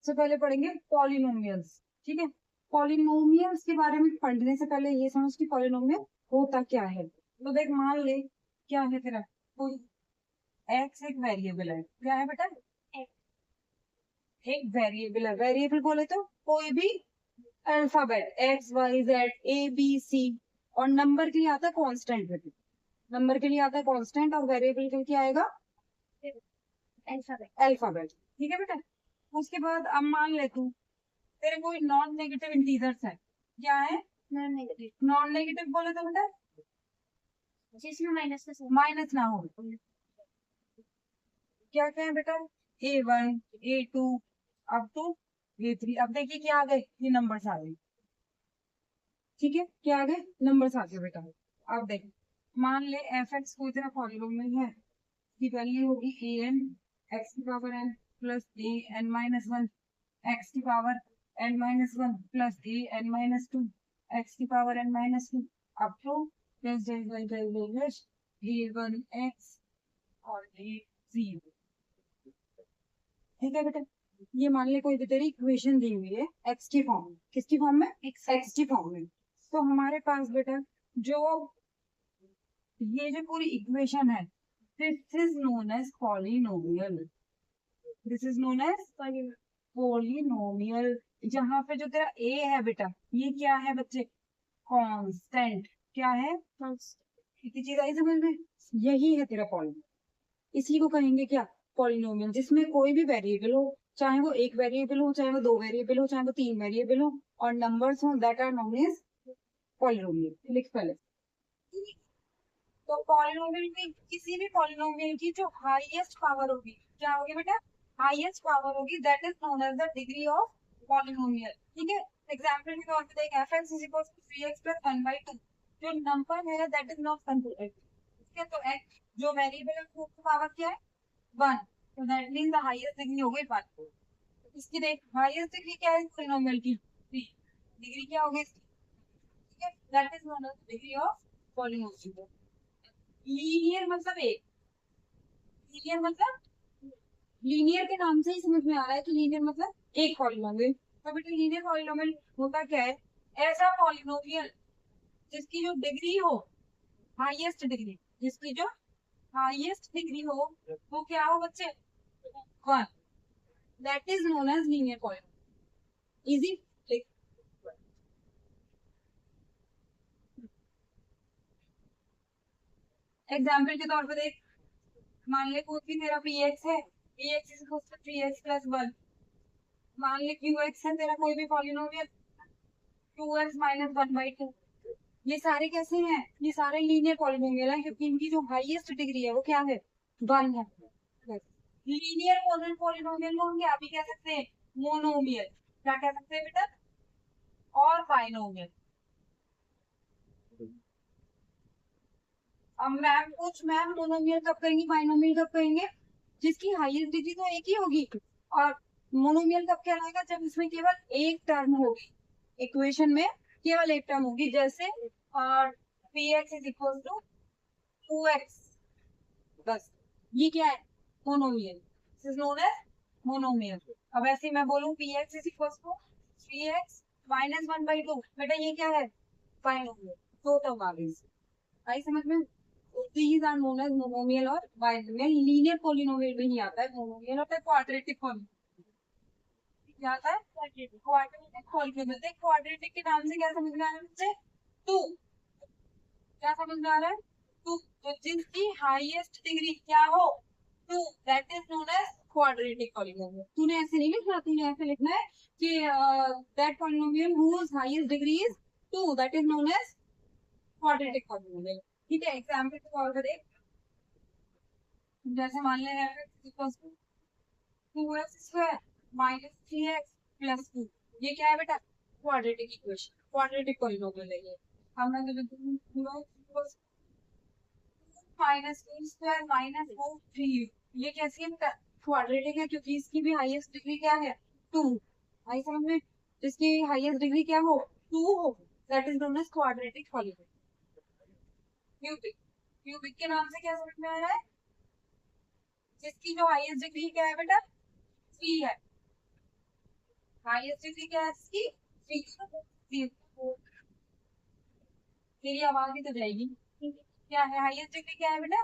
सबसे पहले पढ़ेंगे पॉलिनोमियल्स। ठीक है, पॉलिनोमियल्स के बारे में पढ़ने से पहले ये समझ कि पॉलिनोमियल होता क्या है। तो देख, मान ले क्या है तेरा, कोई एक्स एक वेरिएबल है। क्या है बेटा? एक वेरिएबल है। वेरिएबल बोले तो कोई भी alphabet X Y Z A B C, और नंबर के लिए आता है कांस्टेंट बेटा। नंबर के लिए आता है कांस्टेंट, और वेरिएबल के लिए क्या आएगा? अल्फाबेट। ठीक है बेटा। उसके बाद अब मान ले तू, तेरे कोई नॉन नेगेटिव इंटीजर्स है। क्या है? नॉन नेगेटिव बोले तो बेटा जिसमें माइनस ना हो। क्या क्या है बेटा? A1 A2 up to A3। अब देखिए क्या आ गए, ये नंबर्स आ गए। ठीक है, क्या आ गए? नंबर्स आ गए बेटा। अब देख, मान ले एफ एक्स कोई तेरा पॉलिनोमियल है, की वैल्यू होगी an x की power n plus a n minus one, x की power n minus one plus a n minus two, x की power n minus two up two plus a1x और a0। ठीक है बेटा, ये मान ले कोई भी तेरी इक्वेशन दी हुई है एक्स की फॉर्म में। किसकी फॉर्म में? एक्स की फॉर्म में। तो हमारे पास बेटा जो ये जो पूरी इक्वेशन है, this is known as polynomial. This is known as polynomial. जहां पे जो तेरा ए है बेटा, ये क्या है बच्चे? कांस्टेंट। क्या है? कितनी चीज आई समझ में? यही है तेरा पॉलिनोमियल। इसी को कहेंगे क्या? पॉलिनोमियल। जिसमें कोई भी वेरिएबल हो, चाहे वो एक वेरिएबल हो, चाहे वो दो वेरिएबल हो, चाहे वो तीन वेरिएबल हो, और नंबर्स हो, that are known as polynomial. लिख पहले। तो पॉलिनोमियल में किसी भी पॉलिनोमियल की जो हाईएस्ट पावर होगी, क्या होगी बेटा? हाईएस्ट पावर होगी, that is known as the degree of polynomial. ठीक है, एग्जांपल के तौर पे देख, f(x) = 3x + 1/2। जो नंबर है दैट इज नॉट कंसिडर्ड। ठीक है, तो x जो वेरिएबल है उसकी पावर क्या है? 1। तो that mean the highest degree हो गई 1। इसकी देख, हाईएस्ट डिग्री क्या है पॉलिनोमियल की? 3। डिग्री क्या होगी इसकी? ठीक है, that is known as degree of polynomial. Linear मतलब एक, लीनियर मतलब, लीनियर के नाम से ही समझ में आ रहा है कि लीनियर मतलब एक पॉलिनोमियल। तो बेटा लीनियर पॉलिनोमियल होता क्या है? ऐसा पॉलिनोमियल जिसकी जो डिग्री हो, हाईएस्ट डिग्री, जिसकी जो हाईएस्ट डिग्री हो, वो क्या हो बच्चे? 1। That is known as linear polynomial. Easy. Example के तौर पर देख, मान ले कोई भी तेरा पी एक्स है, पी एक्स इज 3x + 1। मान ले क्यू एक्स है तेरा कोई भी पॉलिनोमियल, 2x - 1/2। ये सारे कैसे हैं? ये सारे लीनियर पॉलिनोमियल हैं, क्योंकि इनकी जो हाईएस्ट डिग्री है वो क्या है? 1 है। लीनियर पॉलिनोमियल को हम क्या भी कह सकते हैं? मोनोमियल। क्या कह सकते हैं बेटा? और बाइनोमियल। अब मैम कुछ, मैम मोनोमियल कब करेंगे, बाइनोमियल कब करेंगे? जिसकी हाईएस्ट डिग्री तो एक ही होगी। और मोनोमियल कब कहलाएगा? जब इसमें केवल एक टर्म होगी, इक्वेशन में केवल एक टर्म होगी। जैसे और P X is equal to 2x, बस। ये क्या है? Monomial. This is known as monomial. अब ऐसे मैं बोलूं P X is equal to 3x - 1/2, बेटा ये क्या है? बाइनोमियल। दो टर्म आ गई। आई समझ में? These are known as monomial और बाइनोमियल। लीनियर पॉलिनोमियल भी नहीं आता है, मोनोमियल होता है। क्वाड्रेटिक पॉलिनोमियल क्या आता है? Quadratic polynomial. देख, क्वाड्रेटिक के नाम से क्या समझ में आ रहा है मुझे? 2। क्या समझ में आ रहा है? 2। तो जिसकी हाईएस्ट डिग्री क्या हो? 2, that is known as quadratic polynomial. तूने ऐसे नहीं लिखना, तूने ऐसे लिखना है कि that polynomial whose highest degree is 2, that is known as quadratic polynomial. ठीक है, एग्जांपल के तौर पर देख, जैसे मान लें two X square minus 3x plus 2। ये क्या है बेटा? क्वाड्रेटिक इक्वेशन, क्वाड्रेटिक पॉलिनोमियल है ये। हम मैं माइनस 2 स्क्वायर माइनस 4 3। ये कैसी है बेटा? क्वाड्रेटिक है, क्योंकि इसकी भी हाईएस्ट डिग्री क्या है? 2। आई समझ में? जिसकी हाईएस्ट डिग्री क्या हो? 2 हो, that is known as quadratic polynomial. Cubic, cubic के नाम से क्या समझ में आ रहा है? जिसकी जो हाईएस्ट डिग्री क्या है बेटा? 3 है। हाईएस्ट डिग्री क्या है इसकी? 3। मेरी आवाज भी तो जाएगी। क्या है हाईएस्ट डिग्री, क्या है बेटा?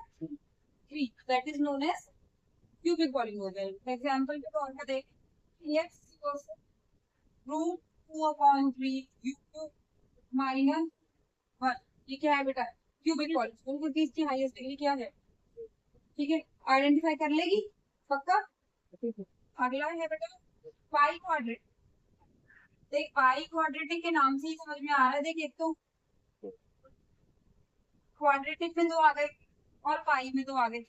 3। That is known as cubic polynomial. Example के तौर पर देख, x रूट 2/3 u³ माइनस 1। ये क्या है बेटा? क्यूबिक पॉलिनोमियल, क्योंकि इसकी हाईएस्ट डिग्री क्या है? ठीक है, आइडेंटिफाई कर लेगी पक्का। अगला है बेटा पाई क्वाड्रेटिक। देख पाई क्वाड्रेटिक के नाम से ही समझ में आ रहा है। देख एक तो क्वाड्रेटिक में 2 आ गए और पाई में 2 आ गए,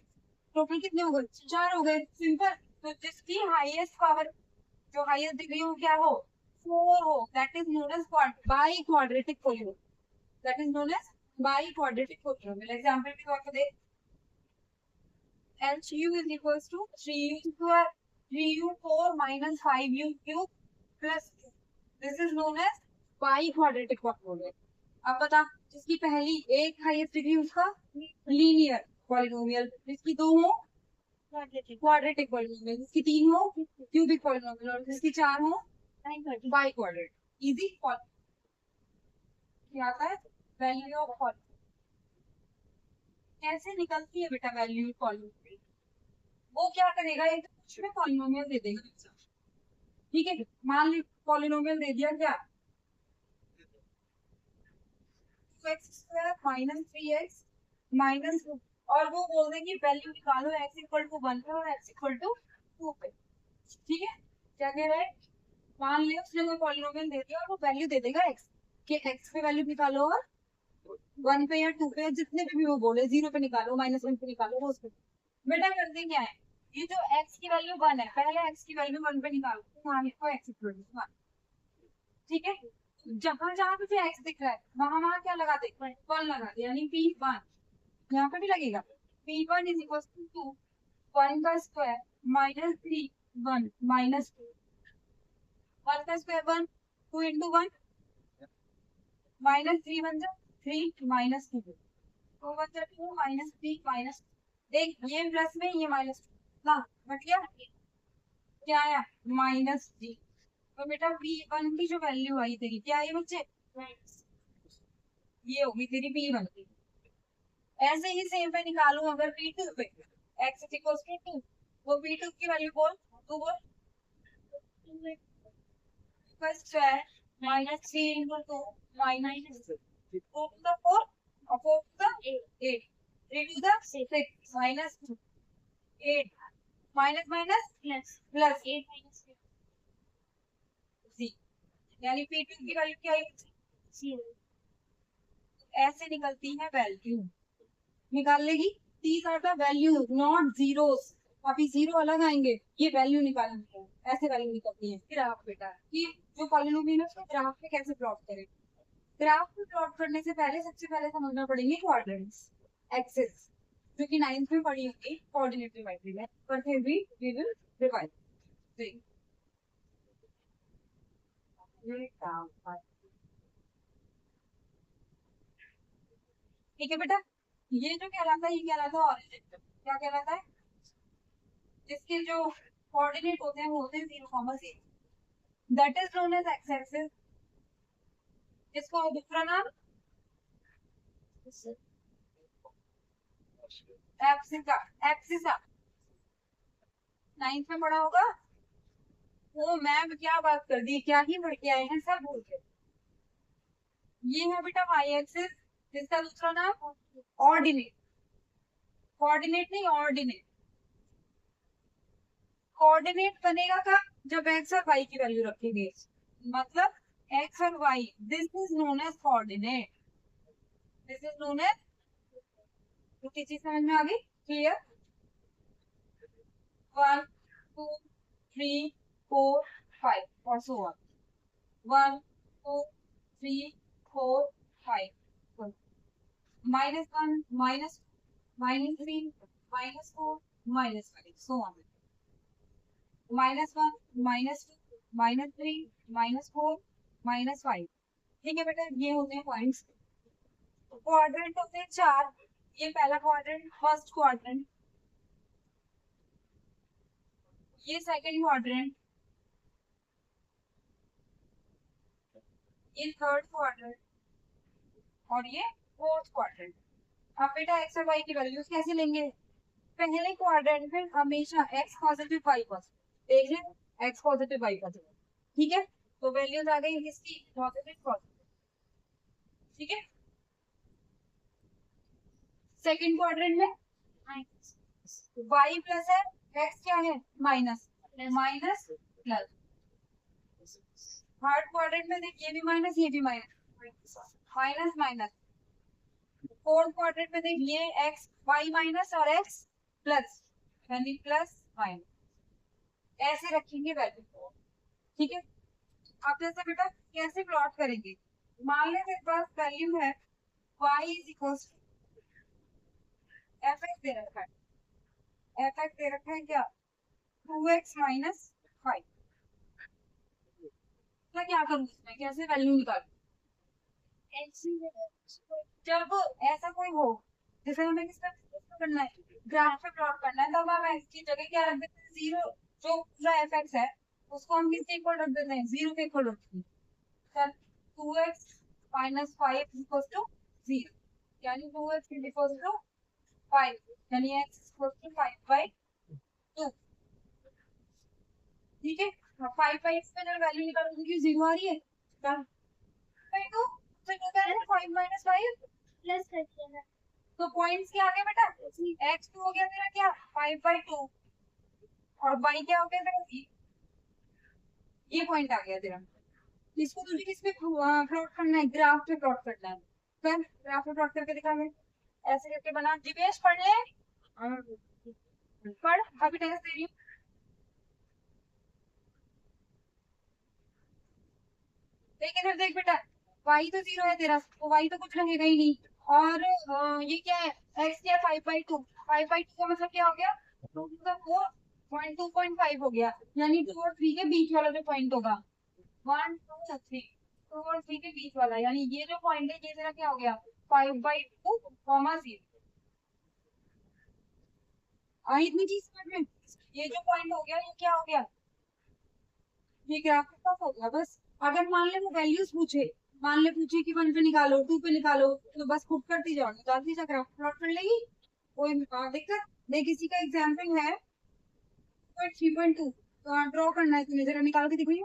टोटल कितने हो गए? 4 हो गए। सिंपल। तो जिसकी हाईएस्ट पावर, जो हाईएस्ट डिग्री हो क्या हो? 4 हो, that is known as biquadratic polynomial. That is known as biquadratic polynomial. Example के तौर पर देख, LCU is equals to 3u² 3u4 minus 5u³ plus 2. This is known as by quadratic polynomial. अब बता, जिसकी पहली एक highest degree उसका लीनियर पॉलिनोमियल, जिसकी 2 हो क्वाड्रेटिक पॉलिनोमियल, जिसकी 3 हो क्यूबिक पॉलिनोमियल और जिसकी 4 हो बाई क्वाड्रेटिक। इजी। क्या आता है? वैल्यू ऑफ पॉलिनोमियल कैसे निकलती है बेटा? वैल्यू ऑफ पॉलिनोमियल वो क्या करेगा, एक कुछ में पॉलिनोमियल दे देगा। ठीक है, मान ली पॉलिनोमियल दे दिया क्या? 2x² माइनस 3x माइनस 2, और वो बोल देंगे वैल्यू निकालो x इक्वल टू 1 पे और x इक्वल टू 2 पे। ठीक है, क्या कह रहा है? मान लिया उसने कोई पॉलिनोमियल दे दिया और वो वैल्यू दे देगा x के, x पे वैल्यू निकालो और 1 पे या 2 पे, जितने पे भी वो बोले, 0 पे निकालो, -1 पे निकालो, वो उसको बेटा करते क्या है, ये जो x की वैल्यू 1 है, पहले x की वैल्यू 1 पे निकालो, तो वहां लिखो x इक्वल टू 1। ठीक है, जहां जहां तुझे x दिख रहा है वहां वहां क्या लगा दे? 1 लगा दे, यानी P1 यहाँ पे भी लगेगा। P1 इज इक्वल टू 1 का स्क्वायर माइनस 3 1 माइनस 2, 1 का square 1, 2 into 1 minus 3 1 3 minus 2, 2 1 2 minus 3 minus, देख ये प्लस में ये माइनस ना बट क्या आया? माइनस 3। तो बेटा P1 की जो वैल्यू आई तेरी क्या आई बच्चे? ये होगी तेरी P1 की। ऐसे ही सेम पे निकालू अगर P2 पे, x इज इक्वल टू 2, वो P2 की वैल्यू बोल, तू बोल। Square minus 3 into 2 minus 4 to the 4 और 4 to the 8, 3 to the 6 minus 8 minus minus plus 8 minus c, यानी P2 की वैल्यू क्या है? ऐसे निकलती है वैल्यू, निकाल लेगी। These are the value not zeros, अभी जीरो अलग आएंगे, ये वैल्यू निकालनी है, ऐसे वैल्यू निकलती है। ग्राफ बेटा कि जो पॉलिनोमियल है उसको ग्राफ में कैसे प्लॉट करें? ग्राफ में प्लॉट करने से पहले सबसे पहले समझना पड़ेंगे क्वाड्रेंट्स, एक्सिस, जो कि 9th में पढ़ी होगी कोऑर्डिनेट ज्योमेट्री में, पर फिर भी वी विल रिवाइज। ठीक है बेटा, ये जो कहलाता है ये कहलाता है ऑरिजिन। क्या कहलाता है? जिसके जो कोऑर्डिनेट होते हैं वो होते हैं 0,0, that is known as X axis. इसको दूसरा नाम एब्सिसा, एब्सिसा 9th में पढ़ा होगा। वो मैम क्या बात कर दी, क्या ही पढ़ के आए हैं, सब भूल गए। ये है बेटा वाई एक्सिस, जिसका दूसरा नाम ऑर्डिनेट, कोऑर्डिनेट नहीं ऑर्डिनेट। कोऑर्डिनेट बनेगा कब? जब एक्स और वाई की वैल्यू रखेंगे, मतलब एक्स और Y, this is known as coordinate, this is known as. तो किस चीज समझ में आ गई? क्लियर? 1 2 3 4 5 और सो ऑन, 1 2 3 4 5, -1 -3 -4 -5, सो ऑन, -1 -2 -3 -4 -5। ठीक है बेटा, ये होते हैं पॉइंट्स। क्वाड्रेंट होते हैं 4, ये पहला क्वाड्रेंट, फर्स्ट क्वाड्रेंट, ये सेकंड क्वाड्रेंट, ये थर्ड क्वाड्रेंट और ये फोर्थ क्वाड्रेंट। अब बेटा एक्स और वाई की वैल्यूज कैसे लेंगे? पहले क्वाड्रेंट में हमेशा एक्स पॉजिटिव वाई पॉजिटिव, देख लें एक्स पॉजिटिव वाई पॉजिटिव, ठीक है। तो वैल्यूज आ गई किसकी? पॉजिटिव पॉजिटिव, ठीक है। सेकंड क्वाड्रेंट में वाई प्लस है, एक्स क्या है? Minus, minus plus. Third quadrant में देख ये भी माइनस ये भी minus, minus minus. Fourth quadrant में देख ये एक्स वाई माइनस और एक्स प्लस, यानी प्लस माइनस, ऐसे रखेंगे वैल्यू, ठीक है। अब जैसे बेटा कैसे प्लॉट करेंगे? मान लें मेरे पास वैल्यू है y is equal f x दे रखा है, एफ एक्स दे रखा है क्या? 2x minus 5। मैं क्या करूँ इसमें, कैसे वैल्यू निकालूं? जब ऐसा कोई हो जैसे हमें किसका करना है, ग्राफ पे प्लॉट करना है, तब हम एक्स की जगह क्या रख देते हैं? जीरो। जो पूरा एफ एक्स है उसको हम किसके इक्वल रख देते हैं? जीरो के इक्वल रखते हैं। Sir 2x minus 5 equal to 0, यानी 2x इक्वल टू 5, यानी x इक्वल टू 5/2, ठीक है। 5/2 में जब वैल्यू निकालूंगी 0 आ रही है, 5/2 तो क्या है? 5 माइनस 5 प्लस करके है, तो पॉइंट्स क्या आ गए बेटा? x2 हो गया तेरा क्या? 5/2 और y क्या हो गया तेरा? ये पॉइंट आ गया तेरा। इसको तुझे किस पे प्लॉट करना है? ग्राफ पे प्लॉट करना है। फिर ग्राफ पे प्लॉट करके दिखा मैं, ऐसे करके बना। दिवेश पढ़ ले, पढ़, अभी टेस्ट दे रही हूँ। देख इधर देख बेटा, y तो 0 है तेरा, तो y तो कुछ रहेगा ही नहीं। और ये क्या है? x क्या है? 5/2, 5/2 का मतलब क्या हो गया? 2.5 हो गया, यानी 2 और 3 के बीच वाला जो पॉइंट होगा, 1 2 3, 2 और 3 के बीच वाला, यानी ये जो पॉइंट है ये तेरा क्या हो गया? 5/2, 0। आई इतनी चीज समझ में? ये जो पॉइंट हो गया ये क्या हो गया? ये ग्राफ के पास हो गया बस। अगर मान ले वो वैल्यूज पूछे, मान ले पूछे कि 1 पे निकालो 2 पे निकालो, तो बस खुद करती जाओ, निकालती जा, ग्राफ प्लॉट कर लेगी, कोई दिक्कत नहीं। किसी का एग्जाम्पल है 3.2 ड्रॉ करना है, तुम्हें जरा निकाल के दिखाइए।